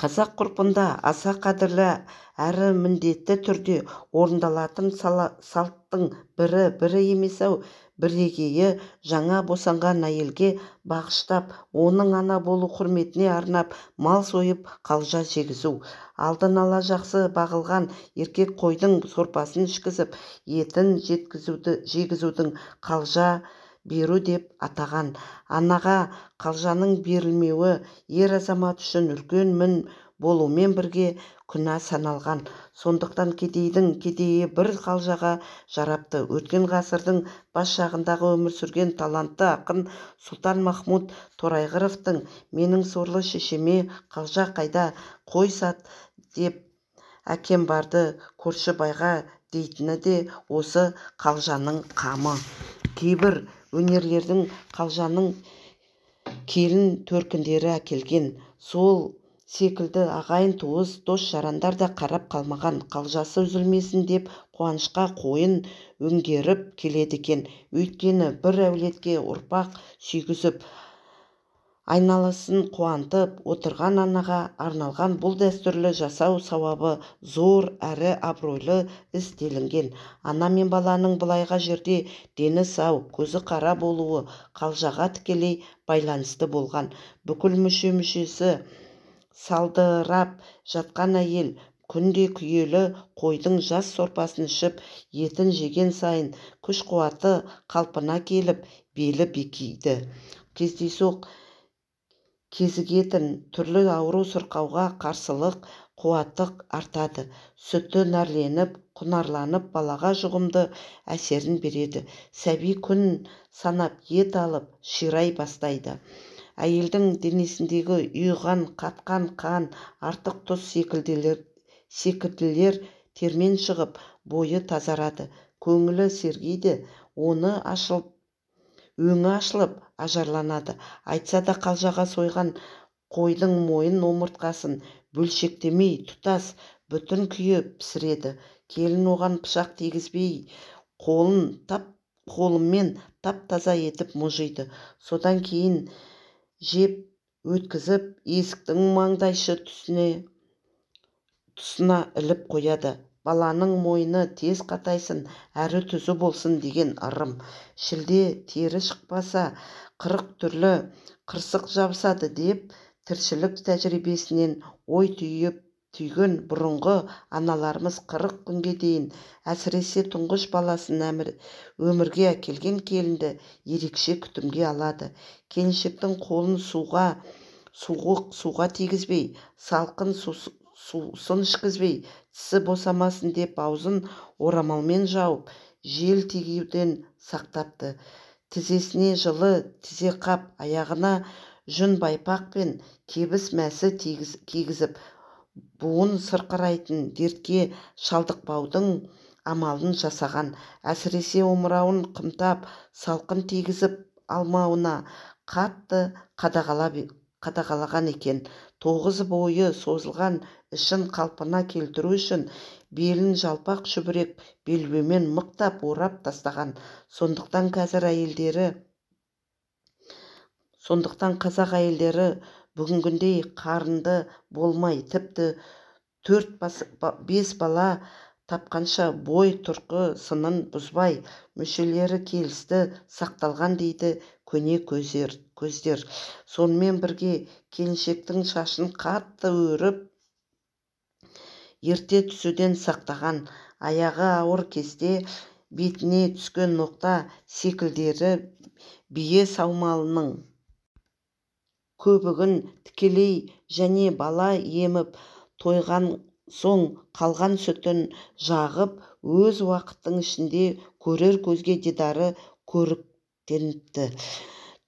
Қазақ ғұрпында аса қадірлі әрі міндетті түрде орындалатын салттың бірі емес-ау, бірегейі жаңа босанған әйелге бағыштап, оның ана болу құрметіне арнап мал сойып қалжа жегізу. Алдын ала жақсы бағылған еркек қойдың сорпасын ішкізіп, етін жегізудің қалжа беру деп атаған. Анаға қалжаның берілмеуі ер азамат үшін үлкен мін болумен бірге күнә саналған. Сондықтан кедейдің кедейі бір қалжаға жарапты. Өткен ғасырдың бас жағындағы өмір сүрген талантты ақын Сұлтанмахмұт Торайғыровтың «Менің сорлы шешеме қалжа қайда, қой сат деп әкем барды көрші байға» дейтіні де осы қалжаның қамы. Кейбір өнерлердің қалжаның келін төркіндері әкелген. Сол секілді ағайын туыс, дос-жарандар да қарап қалмаған. Қалжасы үзілмесін деп қуанышқа қойын өңгеріп келеді екен. Өйткені бір әулетке ұрпақ сүйгізіп, айналасын қуантып отырған анаға арналған бұл дәстүрлі жасау сауабы зор әрі абыройлы іс делінген. Ана мен баланың былайғы жерде дені сау, көзі қара болуы қалжаға тікелей байланысты болған. Бүкіл мүшесі салдырап жатқан әйел күнде күйелі қойдың жас сорпасын ішіп, етін жеген сайын күш-қуаты қалпына келіп, белі бекиді. Кездейсоқ кезігетін түрлі ауру сырқауға қарсылық қуаты артады. Сүті нәрленіп, құнарланып, балаға жұғымды әсерін береді. Сәби күн санап ет алып, ширай бастайды. Әйелдің денесіндегі ұйыған қатқан қан, артық тұз секілділер термен шығып, бойы тазарады, көңілі сергиді, өңі ашылып ажарланады. Айтса да қалжаға сойған қойдың мойын омыртқасын бөлшектемей тұтас бүтін күйі пісіреді. Келін оған пышақ тигізбей қолымен тап-таза етіп мұжиды. Содан кейін жеп өткізіп, есіктің маңдайшы тұсына іліп қояды. Баланың мойны тез қатайсын, әрі түзу болсын деген ырым. Шілде тері шықпаса, 40 түрлі қырсық жабысады деп тіршілік тәжірибесінен ой түйген бұрынғы аналарымыз 40 күнге дейін, әсіресе тұңғыш баласын өмірге әкелген келінді ерекше күтімге алады. Келіншектің қолын суға тигізбей, салқын сусын ішкізбей, тісі босамасын деп аузын орамалмен жауып, жел тигеуден сақтапты. Тізесіне жылы тізе қап, аяғына жүн байпақ пен кебіс мәсі кигізіп, буын сырқырайтын дертке шалдықпаудың амалын жасаған. Әсіресе омырауын қымтап, салқын тигізіп алмауына қатты қадағалаған екен. 9 бойы созылған ішін қалпына келтіру үшін белін жалпақ шүбірек белбеумен мықтап орап тастаған. Сондықтан қазақ әйелдері бүгінгіндей қарынды болмай, тіпті 4-5 бала тапқанша бой тұрқы сынын бұзбай, мүшелері келісті сақталған дейді көне көздер. Сонымен бірге келіншектің шашын қатты өріп, ерте түсуден сақтаған. Аяғы ауыр кезде бетіне түскен ноқта секілдері бие саумалының көбігін тікелей және бала еміп тойған соң қалған сүтін жағып, өз уақыттың ішінде көрер көзге дидары көріктеніпті.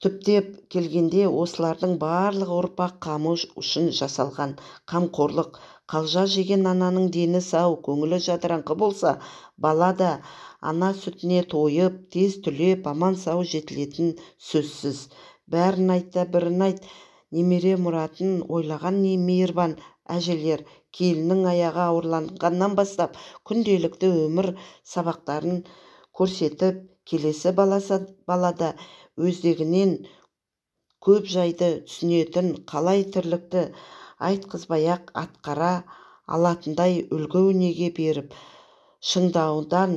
Түптеп келгенде осылардың барлығы ұрпақ қамы үшін жасалған қамқорлық. Қалжа жеген ананың дені сау, көңілі жадыраңқы болса, бала да ана сүтіне тойып, тез түлеп, аман сау жетілетін сөзсіз. Бәрін айтта бірін айт, немере мұратын ойлаған мейірбан әжелер келіннің аяғы ауырланғаннан бастап күнделікті өмір сабақтарын көрсетіп, келесі балада өздігінен көп жайды түсінетін, қалай тірлікті айтқызбай-ақ атқара алатындай үлгі-өнеге беріп шыңдаудан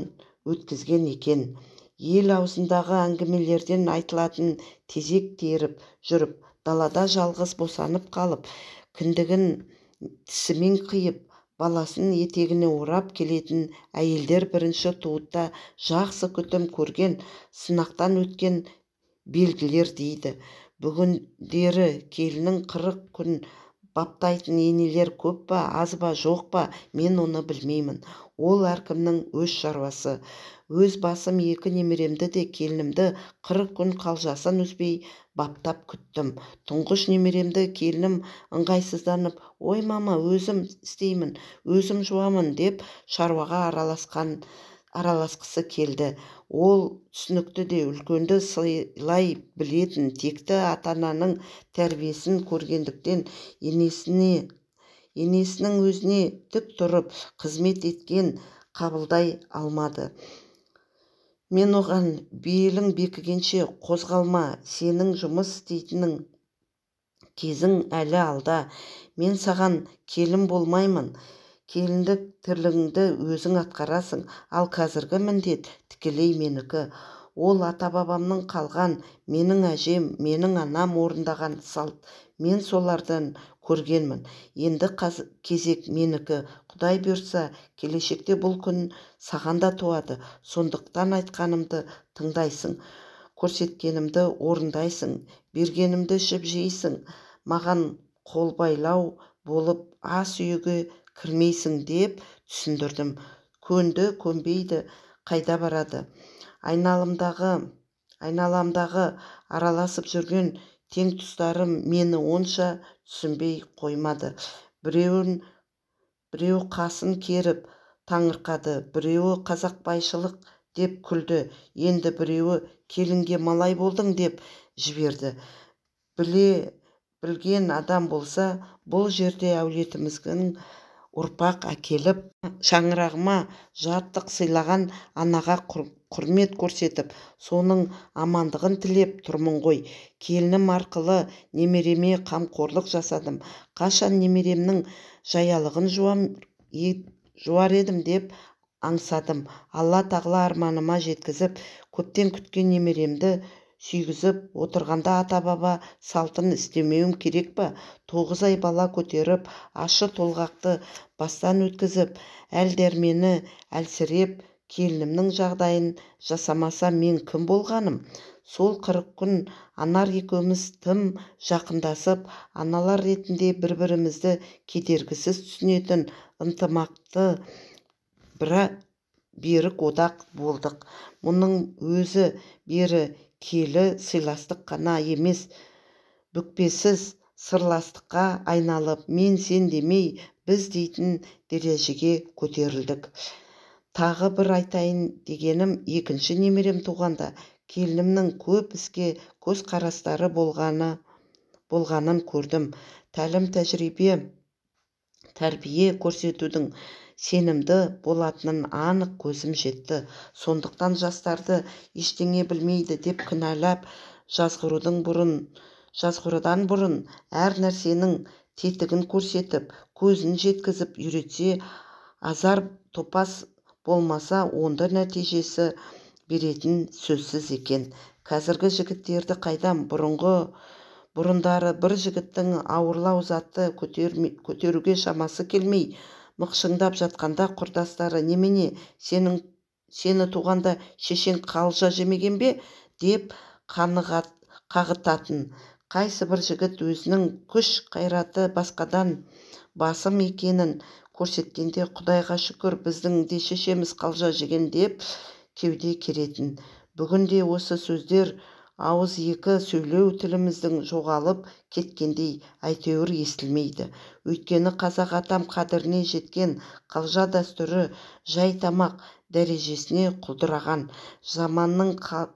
өткізген екен. Ел аузындағы әңгімелерден айтылатын тезек теріп жүріп, далада жалғыз босанып қалып, кіндігін тісімен қиып, баласын етегіне орап келетін әйелдер бірінші туытта жақсы күтім көрген, сынақтан өткен белгілер дейді. Бүгіндері келіннің 40 күн баптайтын енелер көп па, аз ба, жоқ па, мен оны білмеймін. Ол әркімнің өз шаруасы. Өз басым 2 немеремді де келінімді 40 күн қалжасын үзбей баптап күттім. Тұңғыш немеремді келінім ыңғайсызданып, ой мама, өзім істеймін, өзім жуамын деп шаруаға араласқысы келді. Ол түсінікті де үлкенді сыйлай білетін текті ата-ананың тәрбиесін көргендіктен енесінің өзіне тік тұрып қызмет еткен қабылдай алмады. Мен оған белің бекігенше қозғалма, сенің жұмыс істейтінің кезің әлі алда, мен саған келін болмаймын, келіндік тірлігіңді өзің атқарасың, ал қазіргі міндет тікелей менікі. Ол ата-бабамның қалған, менің әжем, менің анам орындаған салт. Мен солардан көргенмін. Енді кезек менікі. Құдай бұйырса, келешекте бұл күн саған да туады. Сондықтан айтқанымды тыңдайсың, көрсеткенімді орындайсың, бергенімді ішіп жейсің, маған қолбайлау болып ас үйге кірмейсің деп түсіндірдім. Көнді, көнбейді, қайда барады? Айналамдағы араласып жүрген тең тұстарым мені онша түсінбей қоймады. Біреу қасын керіп таңырқады, біреуі қазақбайшылық деп күлді, енді біреуі келінге малай болдың деп жіберді. Білген адам болса, бұл жерде әулетіміздің ұрпақ әкеліп шаңырағыма жаттық сыйлаған анаға құрмет көрсетіп, соның амандығын тілеп тұрмын ғой. Келінім арқылы немереме қамқорлық жасадым. Қашан немеремнің жаялығын жуар едім деп аңсадым. Алла тағала арманыма жеткізіп, көптен күткен немеремді сүйгізіп отырғанда ата-баба салтын істемеуім керек па? 9 ай бала көтеріп, ашы толғақты бастан өткізіп, әл-дәрмені әлсіреп, келінімнің жағдайын жасамаса мен кім болғаным? Сол 40 күн Анар екеуміз тым жақындасып, аналар ретінде бір-бірімізді кедергісіз түсінетін ынтымақты берік одақ болдық. Мұның өзі бері келі сыйластық қана емес, бүкпесіз сырластыққа айналып, мен сен демей біз дейтін дәрежеге көтерілдік. Тағы бір айтайын дегенім, 2-ші немерем туғанда келінімнің көп іске көз қарастары болғанын көрдім. Тәрбие көрсетудің сенімді болатынын анық көзім жетті. Сондықтан жастарды ештеңе білмейді деп кінәлап жазғырудан бұрын әр нәрсенің тетігін көрсетіп, көзін жеткізіп үйретсе, азар топас болмаса, онда нәтижесі беретін сөзсіз екен. Қазіргі жігіттерді қайдам? Бұрындары бір жігіттің ауырлау затты көтеруге шамасы келмей мықшыңдап жатқанда құрдастары, немене, сені туғанда шешең қалжа жемеген бе? Деп қағытатын. Қайсы бір жігіт өзінің күш қайраты басқадан басым екенін көрсеткенде, Құдайға шүкір, біздің де шешеміз қалжа жеген деп кеуде керетін. Бүгінде осы сөздер ауыз екі сөйлеу тіліміздің жоғалып кеткендей әйтеуір естілмейді. Өйткені қазақ атам қадіріне жеткен қалжа дәстүрі жай тамақ дәрежесіне құлдыраған. Заманның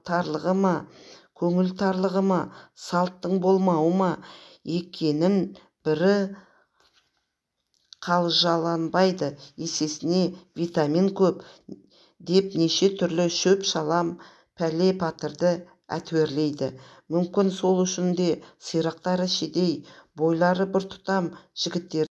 тарлығы ма, көңіл тарлығы ма, салттың болмауы ма екенін бірі қалжаланбайды, есесіне витамин көп деп неше түрлі шөп шалам пәле патырды әтуерлейді. Мүмкін сол үшін де сирақтары шедей бойлары бір тұтам жігіттер